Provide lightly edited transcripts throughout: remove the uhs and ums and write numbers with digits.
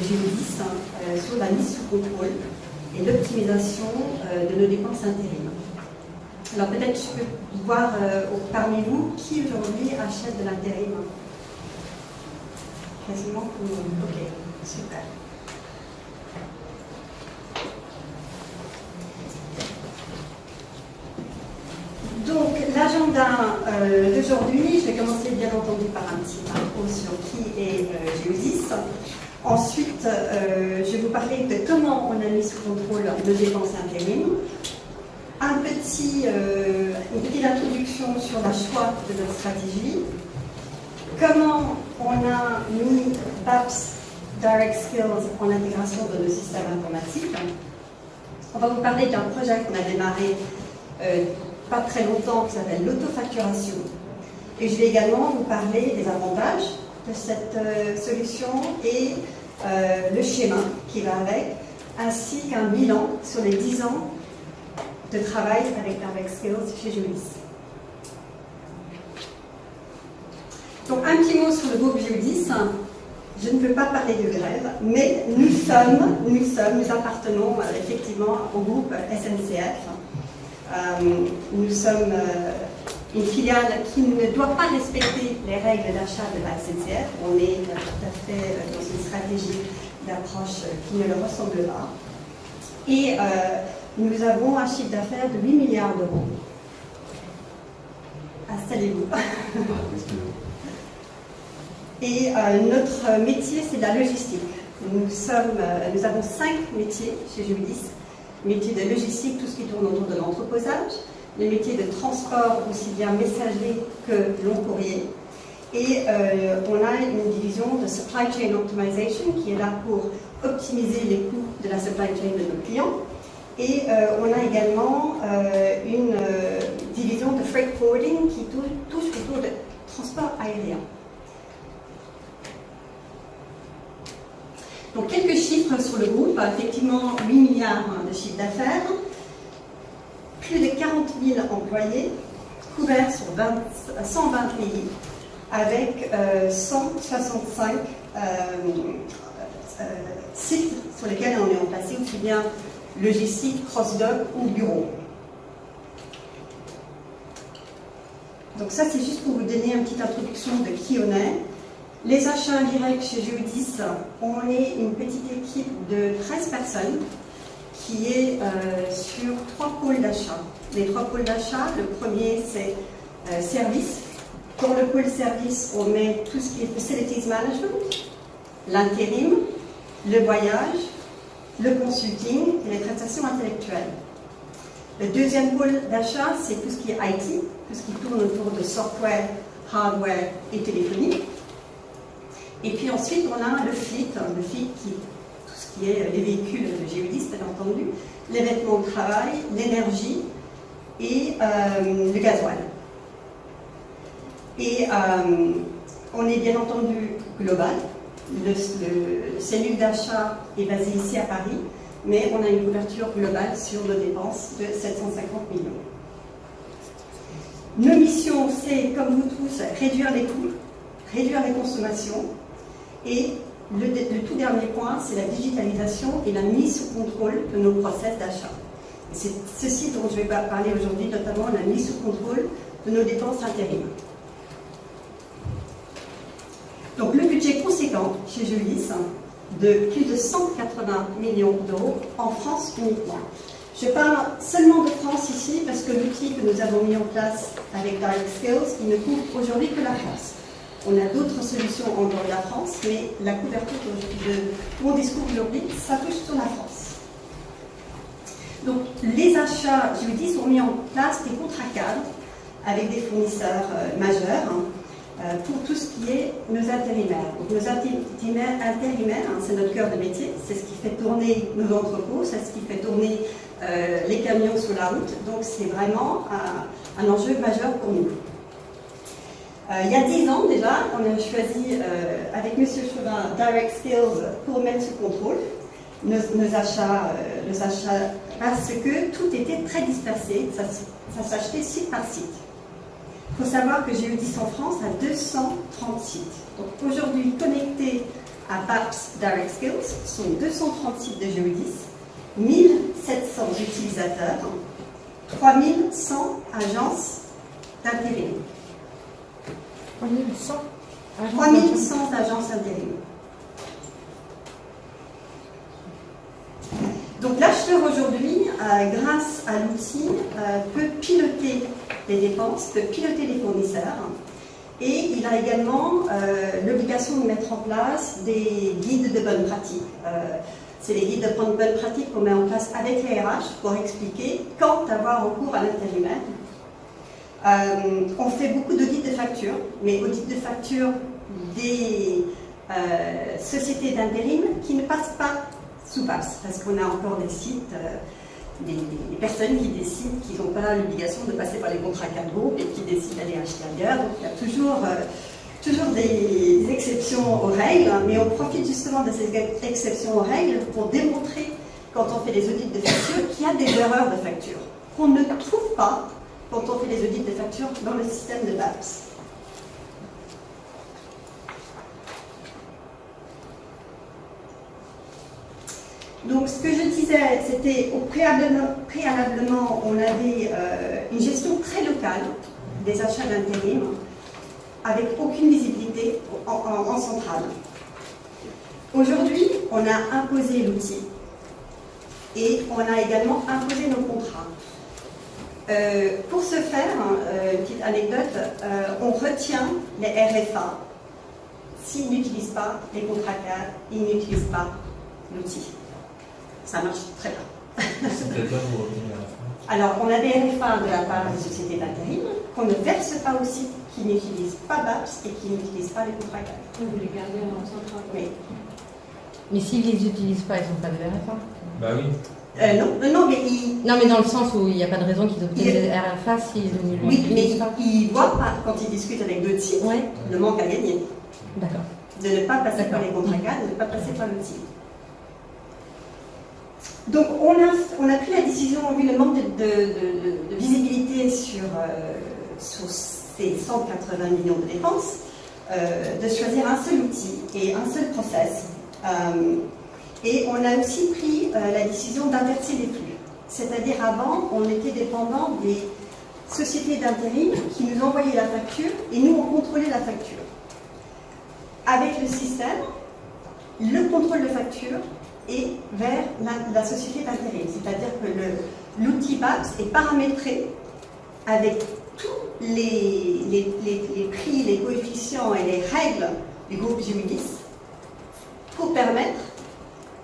Géodis sur la mise sous contrôle et l'optimisation de nos dépenses intérim. Alors peut-être je peux voir parmi vous qui aujourd'hui achète de l'intérim. Quasiment tout le monde. Ok, super. Donc l'agenda d'aujourd'hui, je vais commencer bien entendu par un petit parcours sur qui est Géodis. Ensuite, je vais vous parler de comment on a mis sous contrôle nos dépenses intérim. Une petite introduction sur le choix de notre stratégie. Comment on a mis BAPS Direct Skills en intégration de nos systèmes informatiques. On va vous parler d'un projet qu'on a démarré pas très longtemps qui s'appelle l'autofacturation. Et je vais également vous parler des avantages de cette solution et le schéma qui va avec, ainsi qu'un bilan sur les 10 ans de travail avec Direct Skills chez Géodis. Donc un petit mot sur le groupe Géodis. Je ne peux pas parler de grève, mais nous appartenons effectivement au groupe SNCF. Nous sommes une filiale qui ne doit pas respecter les règles d'achat de la SNCF. On est tout à fait dans une stratégie d'approche qui ne le ressemble pas. Et nous avons un chiffre d'affaires de 8 milliards d'euros. Installez-vous. Et notre métier, c'est de la logistique. Nous avons 5 métiers chez Géodis. Métier de logistique, tout ce qui tourne autour de l'entreposage, les métiers de transport, aussi bien messager que long courrier. Et on a une division de Supply Chain Optimization qui est là pour optimiser les coûts de la supply chain de nos clients. Et on a également une division de Freight Forwarding qui touche autour de transport aérien. Donc quelques chiffres sur le groupe, effectivement 8 milliards de chiffre d'affaires, plus de 40 000 employés, couverts sur 120 pays, avec 165 sites sur lesquels on est placé, aussi bien logistique, cross-dock ou bureau. Donc ça c'est juste pour vous donner une petite introduction de qui on est. Les achats indirects chez Géodis, on est une petite équipe de 13 personnes qui est sur 3 pôles d'achat. Les 3 pôles d'achat, le premier c'est service. Dans le pôle service, on met tout ce qui est facilities management, l'intérim, le voyage, le consulting et les prestations intellectuelles. Le deuxième pôle d'achat, c'est tout ce qui est IT, tout ce qui tourne autour de software, hardware et téléphonie. Et puis ensuite, on a le fleet qui, tout ce qui est les véhicules de Géodis, bien entendu, les vêtements de travail, l'énergie et le gasoil. Et on est bien entendu global. Le cellule d'achat est basé ici à Paris, mais on a une couverture globale sur nos dépenses de 750 millions. Nos missions, c'est, comme vous tous, réduire les coûts, réduire les consommations. Et le tout dernier point, c'est la digitalisation et la mise sous contrôle de nos process d'achat. C'est ceci dont je vais parler aujourd'hui, notamment la mise sous contrôle de nos dépenses intérim. Donc le budget conséquent chez Géodis, de plus de 180 millions d'euros en France uniquement. Je parle seulement de France ici parce que l'outil que nous avons mis en place avec Direct Skills, il ne couvre aujourd'hui que la France. On a d'autres solutions en dehors de la France, mais la couverture de mon discours aujourd'hui, ça touche sur la France. Donc, les achats Géodis ont mis en place des contrats cadres avec des fournisseurs majeurs pour tout ce qui est nos intérimaires. Donc, nos intérimaires, c'est notre cœur de métier, c'est ce qui fait tourner nos entrepôts, c'est ce qui fait tourner les camions sur la route. Donc, c'est vraiment un enjeu majeur pour nous. Il y a 10 ans déjà, on a choisi avec M. Chauvin Direct Skills pour mettre sous contrôle nos achats parce que tout était très dispersé, ça s'achetait site par site. Il faut savoir que Géodis en France a 230 sites. Donc aujourd'hui, connecter à BAPS Direct Skills sont 230 sites de Géodis, 1700 utilisateurs, 3100 agences d'intérim. 3100 agences d'intérim. Donc l'acheteur aujourd'hui, grâce à l'outil, peut piloter les dépenses, peut piloter les fournisseurs, et il a également l'obligation de mettre en place des guides de bonne pratique. C'est les guides de bonne pratique qu'on met en place avec les RH pour expliquer quand avoir recours à l'intérimaire. On fait beaucoup d'audits de factures, mais audits de factures des sociétés d'intérim qui ne passent pas sous BAPS, parce qu'on a encore des sites, des personnes qui décident qu'ils n'ont pas l'obligation de passer par les contrats cadres et qui décident d'aller acheter ailleurs. Donc il y a toujours des exceptions aux règles, mais on profite justement de ces exceptions aux règles pour démontrer, quand on fait des audits de facture, qu'il y a des erreurs de facture qu'on ne trouve pas quand on fait les audits de facture dans le système de BAPS. Donc, ce que je disais, c'était préalablement, on avait une gestion très locale des achats d'intérim, avec aucune visibilité en centrale. Aujourd'hui, on a imposé l'outil et on a également imposé nos contrats. Pour ce faire, une petite anecdote, on retient les RFA s'ils n'utilisent pas les contrats cadres, ils n'utilisent pas l'outil. Ça marche très bien. C'est-à-dire vous revenez à la fin. Alors, on a des RFA de la part des sociétés d'intérim qu'on ne verse pas aussi, qui n'utilisent pas BAPS et qui n'utilisent pas les contrats cadres. Vous les gardez en centrale. Oui. Mais s'ils ne les utilisent pas, ils n'ont pas de RFA. Bah oui. Non, mais ils... Non, mais dans le sens où il n'y a pas de raison qu'ils obtiennent des RFA s'ils ne Oui, mais l'utilisent pas. ils voient pas, quand ils discutent avec d'autres sites, Ouais. le manque à gagner. D'accord. De ne pas passer par les contrats cadres, de ne pas passer par l'outil. Donc, on a pris la décision, vu le manque de visibilité sur ces 180 millions de dépenses, de choisir un seul outil et un seul process. Et on a aussi pris la décision d'inverser les flux. C'est-à-dire, avant, on était dépendant des sociétés d'intérim qui nous envoyaient la facture et nous, on contrôlait la facture. Avec le système, le contrôle de facture et vers la société d'intérim. C'est-à-dire que l'outil BAPS est paramétré avec tous les prix, les coefficients et les règles du groupe Géodis pour permettre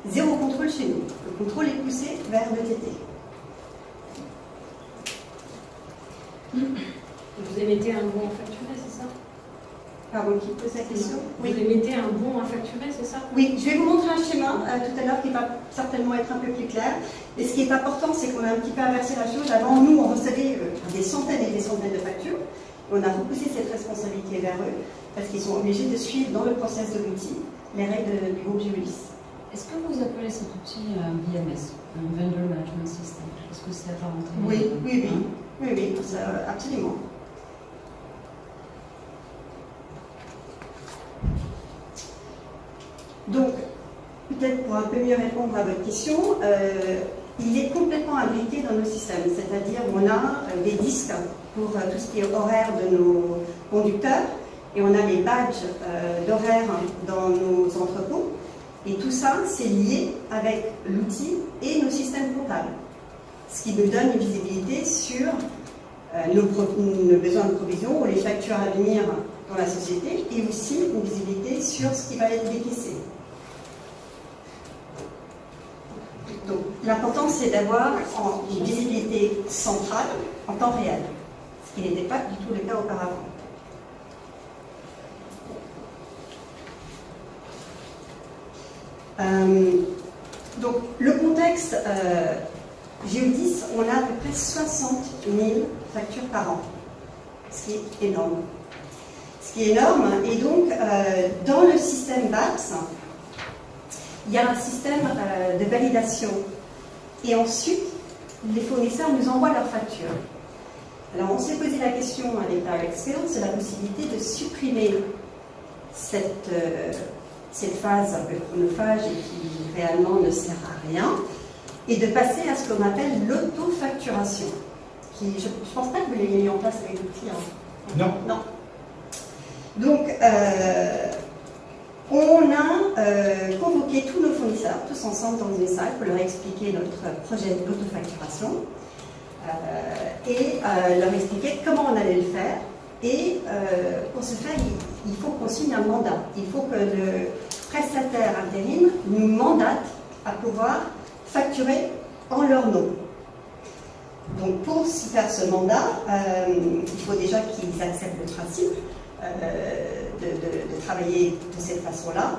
zéro contrôle chez nous. Le contrôle est poussé vers l'ETT. Vous émettez un bon à facturer, c'est ça? Pardon, qui pose la question? Vous émettez un bon à facturer, c'est ça? Oui, je vais vous montrer un schéma tout à l'heure qui va certainement être un peu plus clair. Et ce qui est important, c'est qu'on a un petit peu inversé la chose. Avant, nous, on recevait des centaines et des centaines de factures. On a repoussé cette responsabilité vers eux parce qu'ils sont obligés de suivre dans le process de l'outil les règles du groupe Géodis. Est-ce que vous appelez cet outil un VMS, un Vendor Management System? Est-ce que c'est apparenté? Oui, absolument. Donc, peut-être pour un peu mieux répondre à votre question, il est complètement imbriqué dans nos systèmes, c'est-à-dire on a des disques pour tout ce qui est horaire de nos conducteurs et on a les badges d'horaire dans nos entrepôts et tout ça c'est lié avec l'outil et nos systèmes comptables, ce qui nous donne une visibilité sur nos besoins de provision ou les factures à venir dans la société et aussi une visibilité sur ce qui va être décaissé. Donc, l'important, c'est d'avoir une visibilité centrale en temps réel, ce qui n'était pas du tout le cas auparavant. Donc, le contexte Géodis, on a à peu près 60 000 factures par an, ce qui est énorme. Et donc, dans le système BAPS, il y a un système de validation. Et ensuite, les fournisseurs nous envoient leurs factures. Alors, on s'est posé la question avec Direct Skills, c'est la possibilité de supprimer cette cette phase un peu chronophage et qui réellement ne sert à rien, et de passer à ce qu'on appelle l'autofacturation. Je ne pense pas que vous l'ayez mis en place avec l'outil. Hein. Non. Non. Donc, on a convoqué tous nos fournisseurs, tous ensemble dans une salle, pour leur expliquer notre projet d'autofacturation et leur expliquer comment on allait le faire. Et pour ce faire, il faut qu'on signe un mandat. Il faut que le prestataire intérim nous mandate à pouvoir facturer en leur nom. Donc pour faire ce mandat, il faut déjà qu'ils acceptent le principe de travailler de cette façon-là.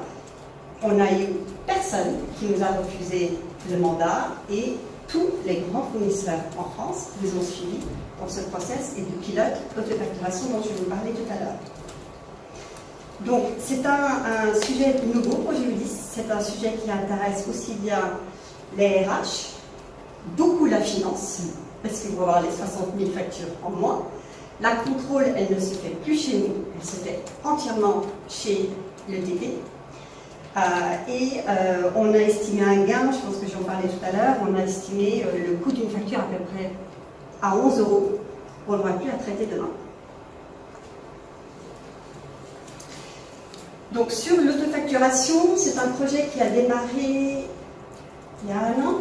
On n'a eu personne qui nous a refusé le mandat et tous les grands fournisseurs en France nous ont suivis dans ce process et de pilote d'autofacturation dont je vous parlais tout à l'heure. Donc c'est un sujet nouveau pour Géodis, c'est un sujet qui intéresse aussi bien les RH, beaucoup la finance, parce qu'il faut avoir les 60 000 factures en moins. La contrôle, elle ne se fait plus chez nous, elle se fait entièrement chez le TP. On a estimé un gain, je pense que j'en parlais tout à l'heure, on a estimé le coût d'une facture à peu près à 11 €. On n'aura plus à traiter demain. Donc sur l'autofacturation, c'est un projet qui a démarré il y a un an,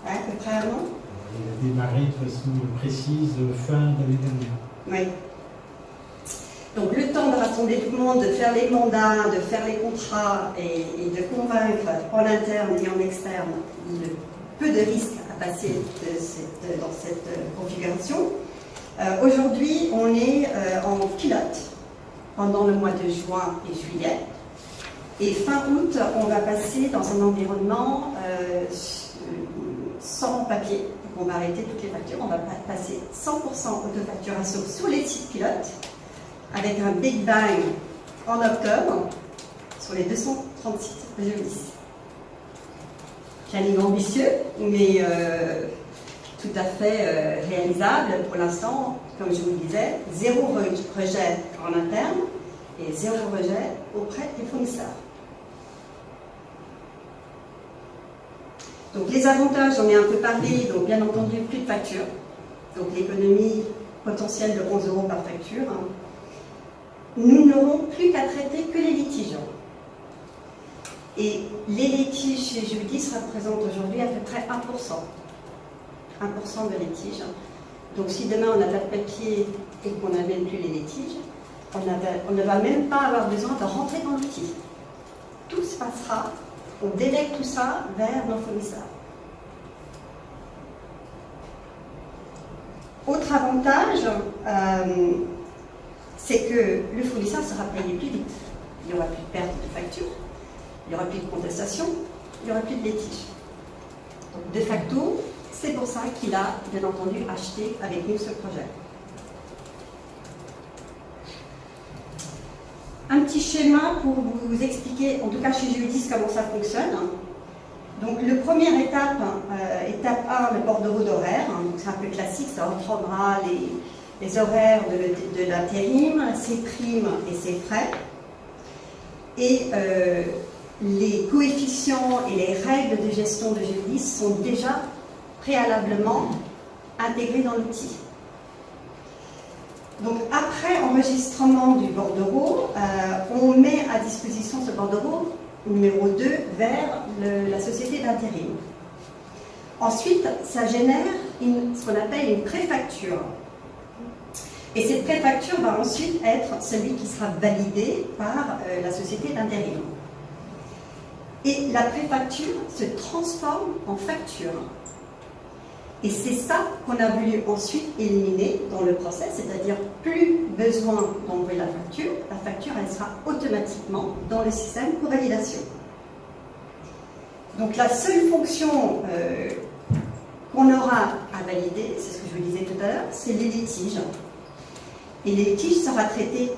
à peu près un an. Il a démarré de façon précise fin d'année dernière. Oui. Donc le temps de rassembler tout le monde, de faire les mandats, de faire les contrats et de convaincre en interne et en externe le peu de risques à passer dans cette configuration. Aujourd'hui, on est en pilote pendant le mois de juin et juillet. Et fin août, on va passer dans un environnement sans papier. On va arrêter toutes les factures. On va passer 100% autofacturation sur les sites pilotes, avec un Big Bang en octobre sur les 230 sites de Géodis. Planning ambitieux, mais tout à fait réalisable pour l'instant. Comme je vous le disais, 0 rejet en interne et 0 rejet auprès des fournisseurs. Donc les avantages, j'en ai un peu parlé, donc bien entendu plus de factures, donc l'économie potentielle de 11 € par facture. Nous n'aurons plus qu'à traiter que les litiges. Et les litiges chez Géodis représentent aujourd'hui à peu près 1%. 1% de litiges. Donc si demain on n'a pas de papier et qu'on n'amène plus les litiges, on ne va même pas avoir besoin de rentrer dans l'outil. Tout se passera, on délègue tout ça vers nos fournisseurs. Autre avantage, c'est que le fournisseur sera payé plus vite. Il n'y aura plus de perte de facture, il n'y aura plus de contestation, il n'y aura plus de litige. Donc de facto, c'est pour ça qu'il a bien entendu acheté avec nous ce projet. Un petit schéma pour vous expliquer, en tout cas chez Géodis, comment ça fonctionne. Donc, la première étape, étape 1, le bordereau d'horaire. Donc, c'est un peu classique, ça reprendra les horaires de l'intérim, ses primes et ses frais. Et les coefficients et les règles de gestion de Géodis sont déjà préalablement intégrés dans l'outil. Donc après enregistrement du bordereau, on met à disposition ce bordereau numéro 2 vers la société d'intérim. Ensuite, ça génère ce qu'on appelle une préfacture. Et cette préfacture va ensuite être celui qui sera validé par la société d'intérim. Et la préfacture se transforme en facture. Et c'est ça qu'on a voulu ensuite éliminer dans le process, c'est-à-dire plus besoin d'envoyer la facture, elle sera automatiquement dans le système pour validation. Donc la seule fonction qu'on aura à valider, c'est ce que je vous disais tout à l'heure, c'est les litiges. Et les litiges sera traité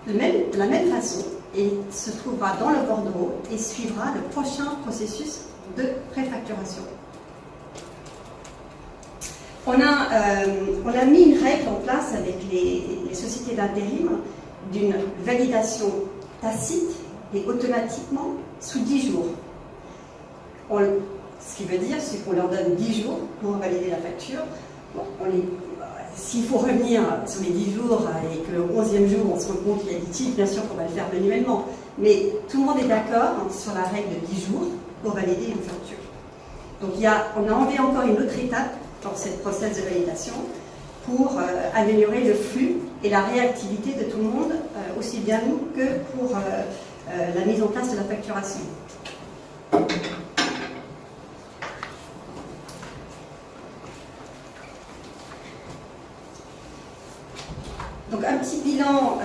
de la même façon et se trouvera dans le bordereau et suivra le prochain processus de préfacturation. On a mis une règle en place avec les sociétés d'intérim d'une validation tacite et automatiquement sous 10 jours. Ce qui veut dire, c'est qu'on leur donne 10 jours pour valider la facture. Bon, s'il faut revenir sur les 10 jours et que le 11e jour, on se rend compte qu'il y a litige, bien sûr qu'on va le faire manuellement. Mais tout le monde est d'accord sur la règle de 10 jours pour valider une facture. Donc on a enlevé encore une autre étape dans cette process de validation pour améliorer le flux et la réactivité de tout le monde, aussi bien nous que pour la mise en place de la facturation. Donc un petit bilan.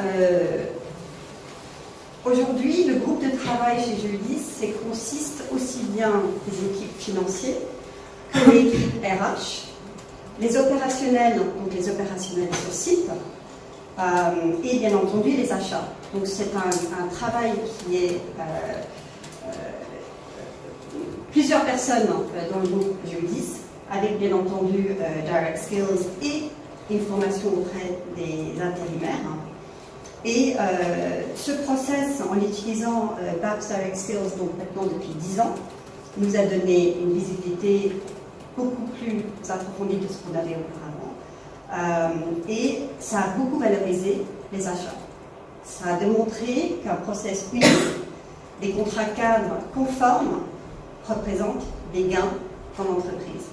Aujourd'hui, le groupe de travail chez Geodis consiste aussi bien des équipes financières que les équipes RH, les opérationnels, donc les opérationnels sur site, et bien entendu les achats. Donc c'est un travail qui est plusieurs personnes dans le groupe Geodis, avec bien entendu Direct Skills et une formation auprès des intérimaires. Et ce process, en utilisant BAPS Direct Skills, donc maintenant depuis 10 ans, nous a donné une visibilité beaucoup plus approfondie que ce qu'on avait auparavant. Et ça a beaucoup valorisé les achats. Ça a démontré qu'un process unique, des contrats cadres conformes, représente des gains pour l'entreprise.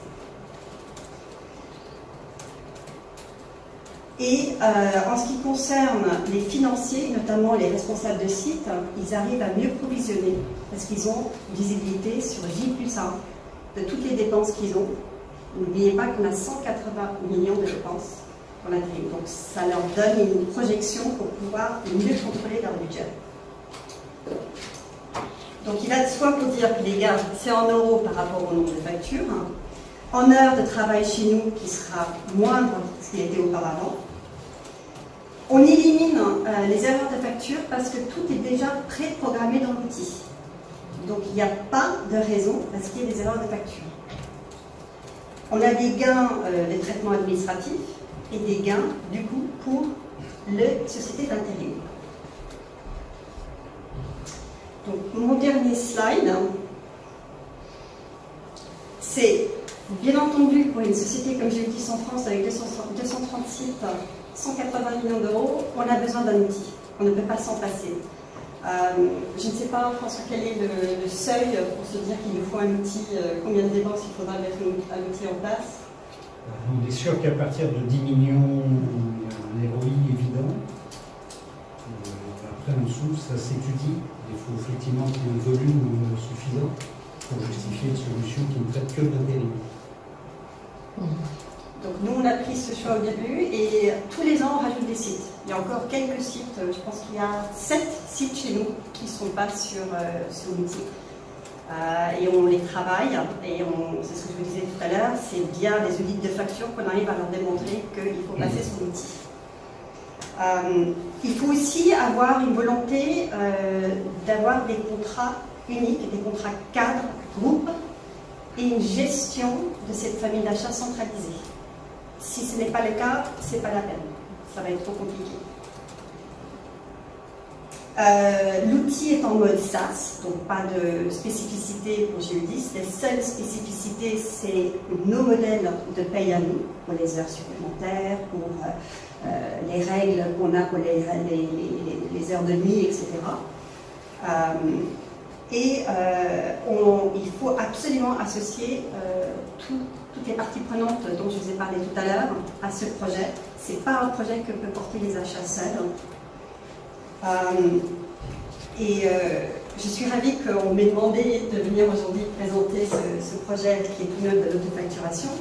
Et en ce qui concerne les financiers, notamment les responsables de site, ils arrivent à mieux provisionner parce qu'ils ont visibilité sur J+1 de toutes les dépenses qu'ils ont. N'oubliez pas qu'on a 180 millions de dépenses pour l'intérim. Donc ça leur donne une projection pour pouvoir mieux contrôler leur budget. Donc il va de soi pour dire que les gars, c'est en euros par rapport au nombre de factures, en heures de travail chez nous qui sera moindre que ce qu'il était auparavant. On élimine les erreurs de facture parce que tout est déjà pré-programmé dans l'outil. Donc il n'y a pas de raison à ce qu'il y ait des erreurs de facture. On a des gains des traitements administratifs et des gains du coup pour les sociétés d'intérim. Donc mon dernier slide, c'est bien entendu pour une société comme Geodis en France avec 230 sites, 180 millions d'euros, on a besoin d'un outil. On ne peut pas s'en passer. Je ne sais pas, François, quel est le seuil pour se dire qu'il nous faut un outil, combien de dépenses il faudra mettre un outil en place? On est sûr qu'à partir de 10 millions, il y a un ROI évident. Après, en dessous, ça s'étudie. Il faut effectivement qu'il y ait un volume suffisant pour justifier une solution qui ne traite que de l'intérim. Donc nous, on a pris ce choix au début et tous les ans, on rajoute des sites. Il y a encore quelques sites, je pense qu'il y a 7 sites chez nous qui ne sont pas sur l'outil. Et on les travaille, et c'est ce que je vous disais tout à l'heure, c'est via des audits de facture qu'on arrive à leur démontrer qu'il faut passer sur l'outil. Il faut aussi avoir une volonté d'avoir des contrats uniques, des contrats cadres, groupes, et une gestion de cette famille d'achat centralisée. Si ce n'est pas le cas, ce n'est pas la peine. Ça va être trop compliqué. L'outil est en mode SaaS, donc pas de spécificité pour Geodis. Les seules spécificités, c'est nos modèles de paye à nous, pour les heures supplémentaires, pour les règles qu'on a pour les heures de nuit, etc. Il faut absolument associer toutes les parties prenantes dont je vous ai parlé tout à l'heure à ce projet. Ce n'est pas un projet que peut porter les achats seuls. Je suis ravie qu'on m'ait demandé de venir aujourd'hui présenter ce projet qui est tout neuf de l'autofacturation,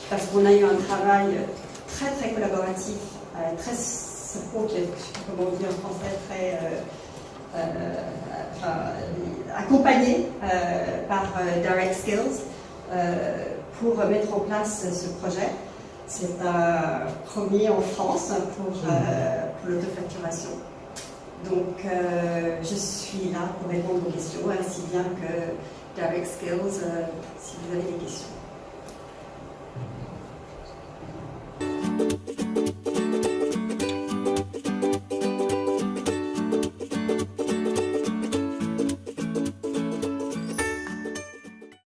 parce qu'on a eu un travail très très collaboratif, très, je sais pas comment dire en français, très accompagné par Direct Skills pour mettre en place ce projet. C'est un premier en France pour l'autofacturation. Donc, je suis là pour répondre aux questions, ainsi bien que Direct Skills, si vous avez des questions.